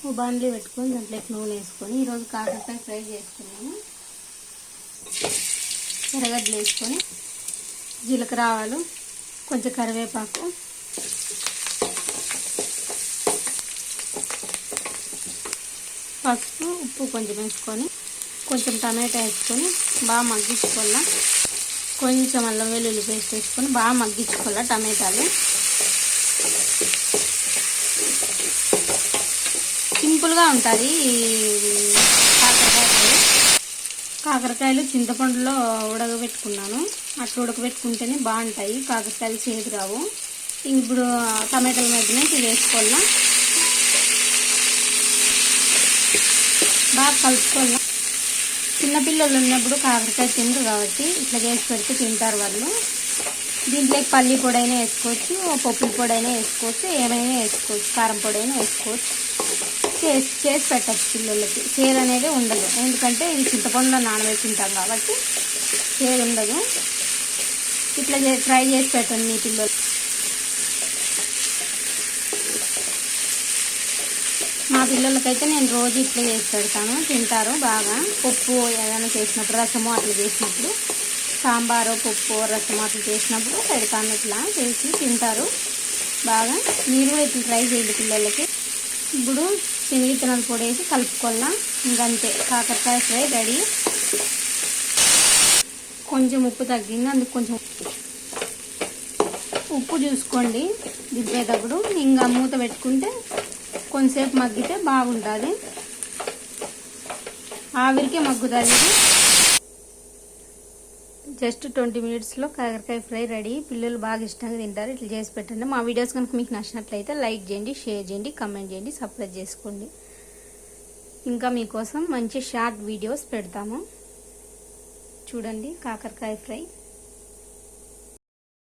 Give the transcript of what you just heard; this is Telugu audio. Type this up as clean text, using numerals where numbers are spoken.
ఓ బాండ్లీ పెట్టుకొని దాంట్లోకి నూనె వేసుకొని ఈరోజు కాకరకాయ ఫ్రై చేసుకున్నాము. ఎర్రగడ్డలు వేసుకొని జీలకర్ర ఆవాలు కొంచెం కరివేపాకు పసుపు ఉప్పు కొంచెం వేసుకొని కొంచెం టమాటా వేసుకొని బాగా మగ్గించుకోవాలా. కొంచెం అల్లం వెల్లుల్లి పేస్ట్ వేసుకొని బాగా మగ్గించుకోవాలా. టమాటాలు సింపుల్గా ఉంటుంది కాకరకాయలు చింతపండులో ఉడకబెట్టుకున్నాను. అట్లా ఉడకబెట్టుకుంటేనే బాగుంటాయి కాకరకాయలు, చేదు రావు. ఇప్పుడు టమాటాల మధ్యనే ఇది వేసుకోవాలా. బాగా కలుపుకోవాలా. చిన్నపిల్లలు ఉన్నప్పుడు కాకరకాయ తినరు కాబట్టి ఇట్లా చేసి పెడితే తింటారు వాళ్ళు. దీంట్లోకి పల్లి పొడి అయినా వేసుకోవచ్చు, పప్పుల పొడి అయినా వేసుకోవచ్చు, ఏమైనా వేసుకోవచ్చు, కారం పొడి అయినా వేసుకోవచ్చు. చేసి పెట్టచ్చు పిల్లలకి. చేదు అనేది ఉండదు, ఎందుకంటే ఇది చింతపండులో నానబెట్టింటాం కాబట్టి చేదు ఉండదు. ఇట్లా ట్రై చేసి పెట్టండి మీ పిల్లలు. మా పిల్లలకైతే నేను రోజు ఇట్లా చేసి పెడతాను, తింటారు బాగా. పప్పు ఏదైనా చేసినప్పుడు, రసము అట్లా చేసినప్పుడు, సాంబారు పప్పు రసము అట్లా చేసినప్పుడు పెడతాను. ఇట్లా చేసి తింటారు బాగా. మీరు కూడా ఇట్లా ట్రై చేయండి పిల్లలకి. ఇప్పుడు శనగిత్తనాల పొడి వేసి కలుపుకోవాలా. ఇంకంతే, కాకరకాయ ఫ్రై రెడీ. కొంచెం ఉప్పు తగ్గింది, అందుకు కొంచెం ఉప్పు చూసుకోండి దింపేటప్పుడు. ఇంకా మూత పెట్టుకుంటే కొంచెంసేపు మగ్గితే బాగుంటుంది, ఆవిరికే మగ్గుతుంది. జస్ట్ 20 minutesలో కాకరకాయ ఫ్రై రెడీ. పిల్లలు బాగా ఇష్టంగా తింటారు. ఇట్లా చేసి పెట్టండి. మా వీడియోస్ కనుక మీకు నచ్చినట్లయితే లైక్ చేయండి, షేర్ చేయండి, కామెంట్ చేయండి, సబ్స్క్రైబ్ చేసుకోండి. ఇంకా మీకోసం మంచి షార్ట్ వీడియోస్ పెడతాము. చూడండి కాకరకాయ ఫ్రై.